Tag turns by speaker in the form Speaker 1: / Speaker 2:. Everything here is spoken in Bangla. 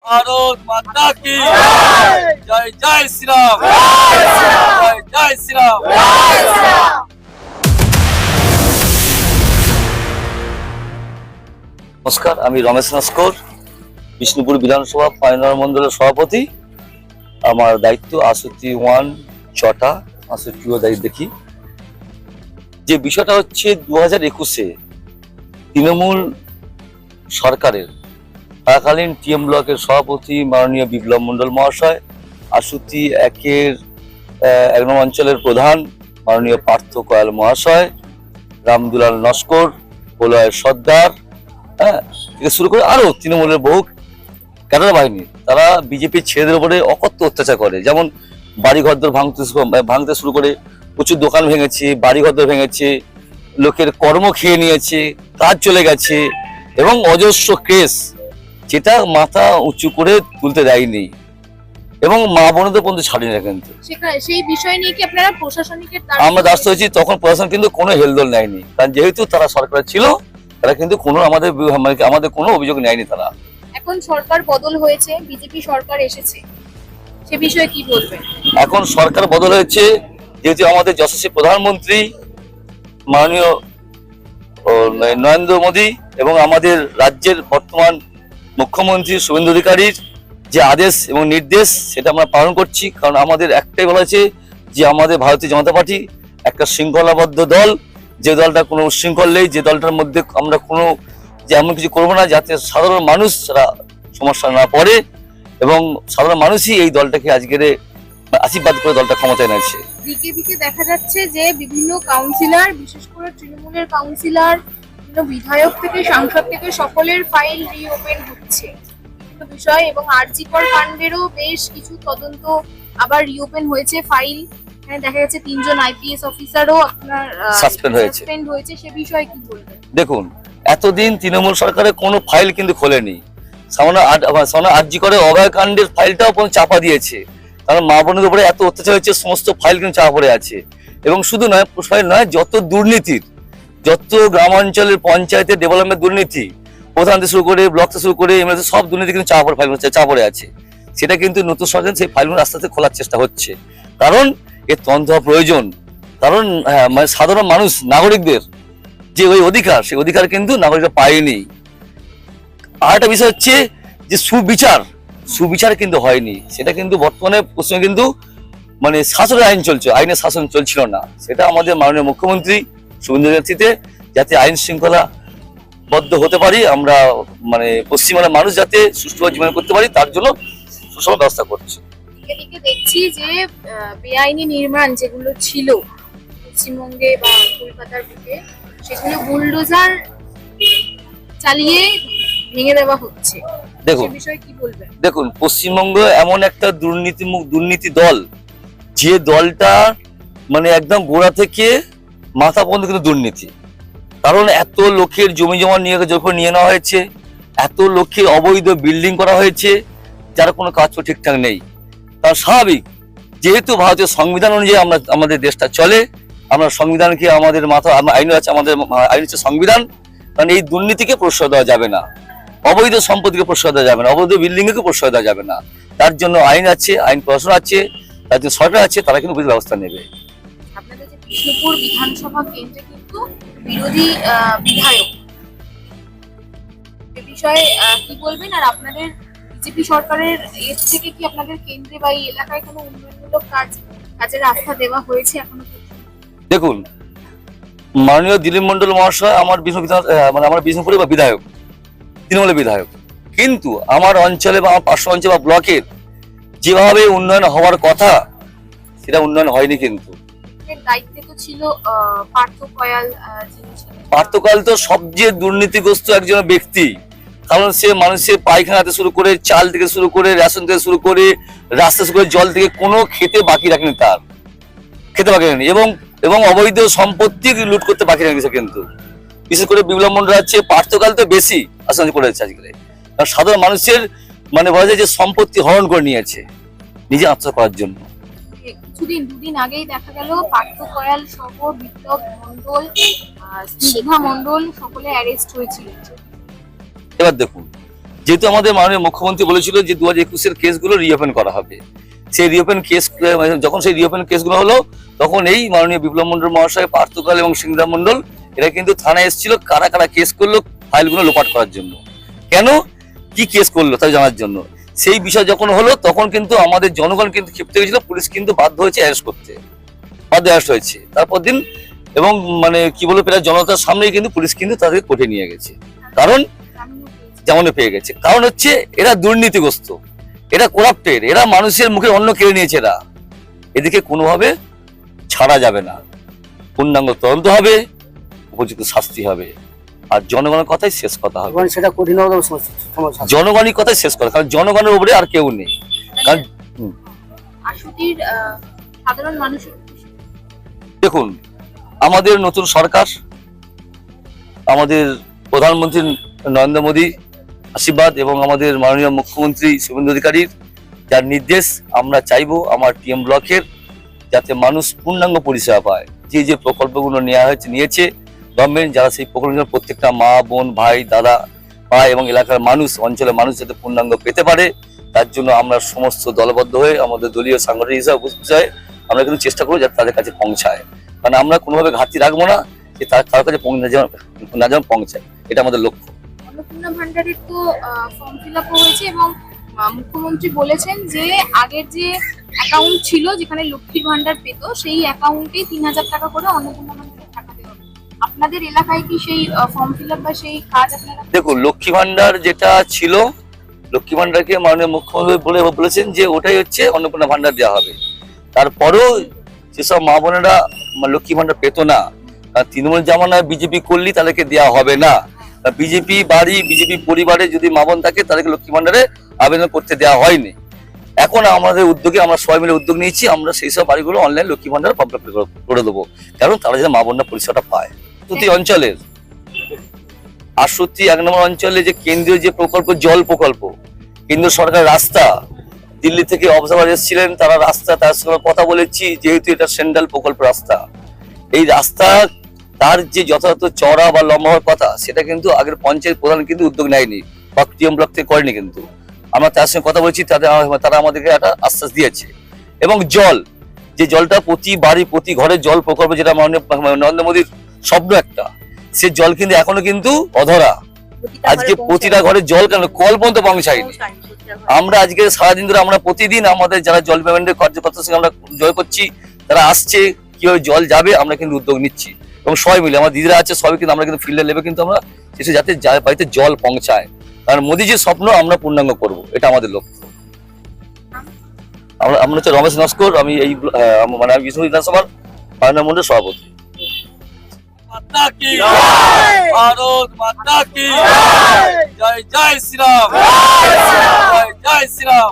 Speaker 1: भारत माता की जय जय श्री राम जय जय श्री राम। নমস্কার, আমি রমেশ নস্কর, বিষ্ণুপুর বিধানসভা ৫ নম্বর মণ্ডলের সভাপতি। আমার দায়িত্ব ৬৮ ছটা ৬৮ দায়িত্ব দেখি। যে বিষয়টা হচ্ছে ২০২১-এ তৃণমূল সরকারের থাকাকালীন টিএম ব্লকের সভাপতি মাননীয় বিপ্লব মণ্ডল মহাশয়, ৬৮-১-এর ১ নম্বর অঞ্চলের প্রধান মাননীয় পার্থ কয়াল মহাশয়, রামদুলাল নস্কর, প্রলয় সর্দার, থেকে শুরু করে আরো তৃণমূলের বহু ক্যাডার বাহিনী, তারা বিজেপির ছেলেদের উপরে অকথ্য অত্যাচার করে। যেমন বাড়িঘরদর ভাঙতে শুরু করে প্রচুর দোকান ভেঙেছে, বাড়িঘরদর ভেঙেছে, লোকের কর্ম খেয়ে নিয়েছে, কাজ চলে গেছে এবং অজস্র কেস, যেটা মাথা উঁচু করে তুলতে দেয়নি এবং মা বোনদের পর্যন্ত ছাড়েনি না। কিন্তু
Speaker 2: সেই বিষয় নিয়ে কি আপনারা প্রশাসনিকের
Speaker 1: আমরা দ্বারস্থ হয়েছি, তখন প্রশাসন কিন্তু কোনো হেলদোল নেয়নি, কারণ যেহেতু তারা সরকার ছিল, তারা কিন্তু কোনো আমাদের কোনো অভিযোগ নেয়নি। তারা
Speaker 2: এখন সরকার বদল হয়েছে, বিজেপি সরকার এসেছে, সে বিষয়ে কি বলবেন?
Speaker 1: এখন সরকার বদল হয়েছে, যেহেতু আমাদের যশস্বী প্রধানমন্ত্রী মাননীয় নরেন্দ্র মোদী এবং আমাদের রাজ্যের বর্তমান মুখ্যমন্ত্রী শুভেন্দু অধিকারীর যে আদেশ এবং নির্দেশ, সেটা আমরা পালন করছি। কারণ আমাদের একটাই বলা আছে যে আমাদের ভারতীয় জনতা পার্টি একটা শৃঙ্খলাবদ্ধ দল, যে দলটা কোনো উচ্ছৃঙ্খল নেই, যে দলটার মধ্যে আমরা কোনো যে এমন কিছু করবো না যাতে সাধারণ মানুষ তারা সমস্যা না পড়ে, এবং সাধারণ মানুষই এই দলটাকে আজকের আশীর্বাদ করে দলটা ক্ষমতায় এনেছে।
Speaker 2: দিকে দিকে দেখা যাচ্ছে যে বিভিন্ন কাউন্সিলর, বিশেষ করে তৃণমূলের কাউন্সিলর, বিভিন্ন বিধায়ক থেকে সাংসদ থেকে সকলের ফাইল রিওপেন হচ্ছে বিভিন্ন বিষয়, এবং আরজিকর কাণ্ডেরও বেশ কিছু তদন্ত আবার রিওপেন হয়েছে ফাইল। এখানে দেখা যাচ্ছে ৩ জন আইপিএস অফিসারও আপনার
Speaker 1: সাসপেন্ড
Speaker 2: হয়েছে, সে বিষয়ে কি বলবেন?
Speaker 1: দেখুন, এতদিন তৃণমূল সরকারের কোনো ফাইল কিন্তু খোলেনি। সামনে আরজিকরে অভয় কাণ্ডের ফাইলটাও চাপা দিয়েছে, কারণ মা বোনদের উপরে এত অত্যাচার হচ্ছে, সমস্ত ফাইল কিন্তু চাপা পড়ে আছে। এবং শুধু নয়, যত দুর্নীতির, যত গ্রামাঞ্চলের পঞ্চায়েতের ডেভেলপমেন্ট দুর্নীতি, প্রধান থেকে শুরু করে ব্লক থেকে শুরু করে এমএলএ, সব দুর্নীতি কিন্তু চাপা পড়ে আছে। সেটা কিন্তু নতুন সরকার সেই ফাইলগুলো আস্তে আস্তে খোলার চেষ্টা হচ্ছে, কারণ এর তদন্ত হওয়া প্রয়োজন। কারণ মানে সাধারণ মানুষ, নাগরিকদের যে ওই অধিকার, সেই অধিকার কিন্তু নাগরিকরা পায়নি। আর একটা বিষয় হচ্ছে যে সুবিচার কিন্তু হয়নি, সেটা কিন্তু বর্তমানে পশ্চিমে কিন্তু মানে শাসনের আইন চলছে, আইনের শাসন চলছিল না। সেটা আমাদের মাননীয় মুখ্যমন্ত্রী শুভেন্দু নেতৃত্বে যাতে আইন শৃঙ্খলা বদ্ধ হতে পারি, আমরা মানে পশ্চিমবাংলার মানুষ যাতে সুষ্ঠুভাবে জীবন করতে পারি, তার জন্য সুষম ব্যবস্থা করছি।
Speaker 2: এদিকে দেখছি যে বেআইনি নির্মাণ যেগুলো ছিল পশ্চিমবঙ্গে বা কলকাতার বুকে, সেগুলো বুলডোজার চালিয়ে ভেঙে দেওয়া হচ্ছে।
Speaker 1: দেখুন, পশ্চিমবঙ্গ এমন একটা দুর্নীতি দল, যে দলটা মানে একদম গোড়া থেকে মাথা পর্যন্ত কিন্তু দুর্নীতি। কারণ এত লোকের জমি জমা নিয়ে নেওয়া হয়েছে, এত লোকের অবৈধ বিল্ডিং করা হয়েছে, যার কোনো কাজ ঠিকঠাক নেই। তার স্বাভাবিক, যেহেতু ভারতীয় সংবিধান অনুযায়ী আমাদের দেশটা চলে, আমরা সংবিধানকে আমাদের আইন আছে, আমাদের আইন হচ্ছে সংবিধান। কারণ এই দুর্নীতিকে প্রশ্রয় দেওয়া যাবে না, অবৈধ সম্পত্তিকে প্রশ্রয় দেওয়া যাবে না, অবৈধ বিল্ডিং কে প্রশ্রয় দেওয়া যাবে না। তার জন্য আইন আছে, আইন প্রশাসন আছে, তার জন্য সরকার আছে, তারা কিন্তু ব্যবস্থা নেবে।
Speaker 2: আপনাদের যে বিষ্ণুপুর বিধানসভা কেন্দ্রে কিন্তু বিরোধী বিধায়ক, এ বিষয়ে কি বলবেন? আর আপনাদের বিজেপি সরকারের এর থেকে কি আপনাদের কেন্দ্রে বা এই এলাকায় কোনো উন্নয়নমূলক কাজের আস্থা দেওয়া হয়েছে এখনো?
Speaker 1: দেখুন, মাননীয় দিলীপ মণ্ডল মহাশয় আমার বিষ্ণুপুরের বিধায়ক, তৃণমূলের বিধায়ক, কিন্তু আমার অঞ্চলে বা আমার পার্শ্ব অঞ্চল বা ব্লকের যেভাবে উন্নয়ন হওয়ার কথা, সেটা উন্নয়ন হয়নি। কিন্তু
Speaker 2: দায়িত্বে তো ছিল পার্থ কয়াল।
Speaker 1: পার্থ কয়াল তো সবচেয়ে দুর্নীতিগ্রস্ত একজন ব্যক্তি, কারণ সে মানুষের পায়খানাতে শুরু করে, চাল থেকে শুরু করে, রেশন থেকে শুরু করে, রাস্তা শুরু করে, জল থেকে কোনো খেতে বাকি রাখেনি, তার খেতে বাকি রাখেনি, এবং অবৈধ সম্পত্তি লুট করতে বাকি রেখেছে। কিন্তু বিশেষ করে বিপ্লব মণ্ডল আছে, পার্থ কয়াল তো বেশি আসামি করেছে আজকে। কারণ সাধারণ মানুষের মানে বলা যায় যে সম্পত্তি হরণ করে নিয়েছে নিজে আত্মসাৎ করার জন্য।
Speaker 2: দুদিন আগেই দেখা গেল পার্থ কয়াল সহ বিপ্লব মণ্ডল, স্নিগ্ধা মণ্ডল সকলে অ্যারেস্ট হয়েছিল।
Speaker 1: এবার দেখুন, যেহেতু আমাদের মাননীয় মুখ্যমন্ত্রী বলেছিল যে 2021-এর কেসগুলো রিওপেন করা হবে, সেই রিওপেন কেস যখন সেই রিওপেন কেসগুলো হলো তখন এই মাননীয় বিপ্লব মন্ডল মহাশয়, পার্থকাল এবং সিংহা মন্ডল এরা কিন্তু থানায় এসেছিল কারা কারা কেস করলো ফাইলগুলো লোপাট করার জন্য। কেন, কি কেস করলো তা জানার জন্য। সেই বিষয় যখন হলো তখন কিন্তু আমাদের জনগণ কিন্তু ক্ষিপ্ত হয়েছিল, পুলিশ কিন্তু বাধ্য হয়েছে অ্যারেস্ট করতে, অ্যারেস্ট হয়েছে তারপর দিন। এবং মানে কি বলবো, প্রায় জনতার সামনেই কিন্তু পুলিশ কিন্তু তাদেরকে কোর্টে নিয়ে গেছে, কারণ জামিনে পেয়ে গেছে। কারণ হচ্ছে এরা দুর্নীতিগ্রস্ত, এরা করাপ্টেড, এরা মানুষের মুখে অন্ন কেড়ে নিয়েছে। এরা এদিকে কোনোভাবে ছাড়া যাবে না, পূর্ণাঙ্গ তদন্ত হবে, উপযুক্ত শাস্তি হবে, আর জনগণের কথাই শেষ কথা হবে।
Speaker 3: সেটা কঠিন
Speaker 1: জনগণের কথাই শেষ কথা, কারণ জনগণের উপরে আর কেউ নেই। কারণ
Speaker 2: সাধারণ মানুষের
Speaker 1: দেখুন, আমাদের নতুন সরকার, আমাদের প্রধানমন্ত্রী নরেন্দ্র মোদী আশীর্বাদ এবং আমাদের মাননীয় মুখ্যমন্ত্রী শুভেন্দু অধিকারীর যার নির্দেশ, আমরা চাইবো আমার টিএম ব্লকের যাতে মানুষ পূর্ণাঙ্গ পরিষেবা পায়। যে যে প্রকল্পগুলো নিয়েছে গভর্নমেন্ট, যারা সেই প্রকল্পগুলো প্রত্যেকটা মা, বোন, ভাই, দাদা পায় এবং এলাকার মানুষ, অঞ্চলের মানুষ যাতে পূর্ণাঙ্গ পেতে পারে, তার জন্য আমরা সমস্ত দলবদ্ধ হয়ে আমাদের দলীয় সাংগঠনিক হিসাবে উপস্থিত হয়ে আমরা কিন্তু চেষ্টা করবো যাতে তাদের কাছে পৌঁছায়। কারণ আমরা কোনোভাবে ঘাটতি রাখবো না, যে তার কাছে না যেন পৌঁছায়, এটা আমাদের লক্ষ্য।
Speaker 2: অন্নপূর্ণা ভান্ডারের তো ফর্ম ফিল আপ হয়েছে এবং মুখ্যমন্ত্রী বলেছেন যে আগের যে অ্যাকাউন্ট ছিল যেখানে লক্ষ্মীর ভান্ডার পেত, সেই অ্যাকাউন্টে 3000 টাকা করে অন্নপূর্ণা ভান্ডারের টাকা দেওয়া হবে। আপনাদের এলাকায় কি সেই ফর্ম ফিল আপ বা সেই কাজ আপনারা?
Speaker 1: দেখুন, লক্ষ্মী ভান্ডার যেটা ছিল, লক্ষ্মী ভান্ডারকে মাননীয় মুখ্যমন্ত্রী বলেছেন যে ওটাই হচ্ছে অন্নপূর্ণা ভান্ডার দেওয়া হবে। তারপরেও যেসব মা বোনেরা লক্ষ্মী ভান্ডার পেতো না, তৃণমূল জামানায় বিজেপি করলি তাদেরকে দেওয়া হবে না। বিজেপি বাড়ি, বিজেপি পরিবারে যদি মা বোন থাকে তাদেরকে লক্ষ্মী ভান্ডারে আবেদন করতে দেওয়া হয়নি। এখন আমাদের উদ্যোগে আমরা সবাই মিলে উদ্যোগ নিয়েছি, আমরা সেই সব বাড়িগুলো অনলাইন লক্ষ্মী ভান্ডার করে দেবো, কারণ তারা যেন মা বোনরা পরিষেবাটা পায়। প্রতি অঞ্চলের 68 নম্বর অঞ্চলে যে কেন্দ্রীয় যে প্রকল্প, জল প্রকল্প, কেন্দ্র সরকার রাস্তা, দিল্লি থেকে অবজারভার এসেছিলেন, তারা রাস্তা তার সঙ্গে কথা বলেছি, যেহেতু এটা সেন্ট্রাল প্রকল্প রাস্তা, এই রাস্তা তার যে যথাযথ চড়া বা লম্বা হওয়ার কথা সেটা কিন্তু আগের পঞ্চায়েত প্রধান কিন্তু উদ্যোগ নেয়নি বা টিএম ব্লক থেকে করেনি। কিন্তু আমরা তার সঙ্গে কথা বলছি, তারা আমাদেরকে একটা আশ্বাস দিয়েছে। এবং জল, যে জলটা প্রতি বাড়ি প্রতি ঘরে জল প্রকল্প, যেটা মাননীয় নরেন্দ্র মোদীর স্বপ্ন একটা, সে জল কিন্তু এখনো কিন্তু অধরা। আজকে প্রতিটা ঘরে জল কেন কল পর্যন্ত পৌঁছায়নি। আমরা আজকে সারাদিন ধরে আমরা প্রতিদিন আমাদের যারা জল পেমেন্টের কার্যকর্তার সঙ্গে আমরা জয় করছি, তারা আসছে, কিভাবে জল যাবে আমরা কিন্তু উদ্যোগ নিচ্ছি। এবং সবাই মিলে আমার দিদিরা আছে, সবাই কিন্তু আমরা কিন্তু ফিল্ডে লেবে কিন্তু আমরা শেষে যাতে বাড়িতে জল পৌঁছায়, কারণ মোদীজির স্বপ্ন আমরা পূর্ণাঙ্গ করব, এটা আমাদের লক্ষ্য। আমরা হচ্ছে রমেশ নস্কর, আমি এই মানে আমি বিষ্ণু বিধানসভার পার্লামেন্ট মন্ডলের সভাপতি।
Speaker 4: माता की भारत माता की जय जय श्री राम जय जय श्री राम।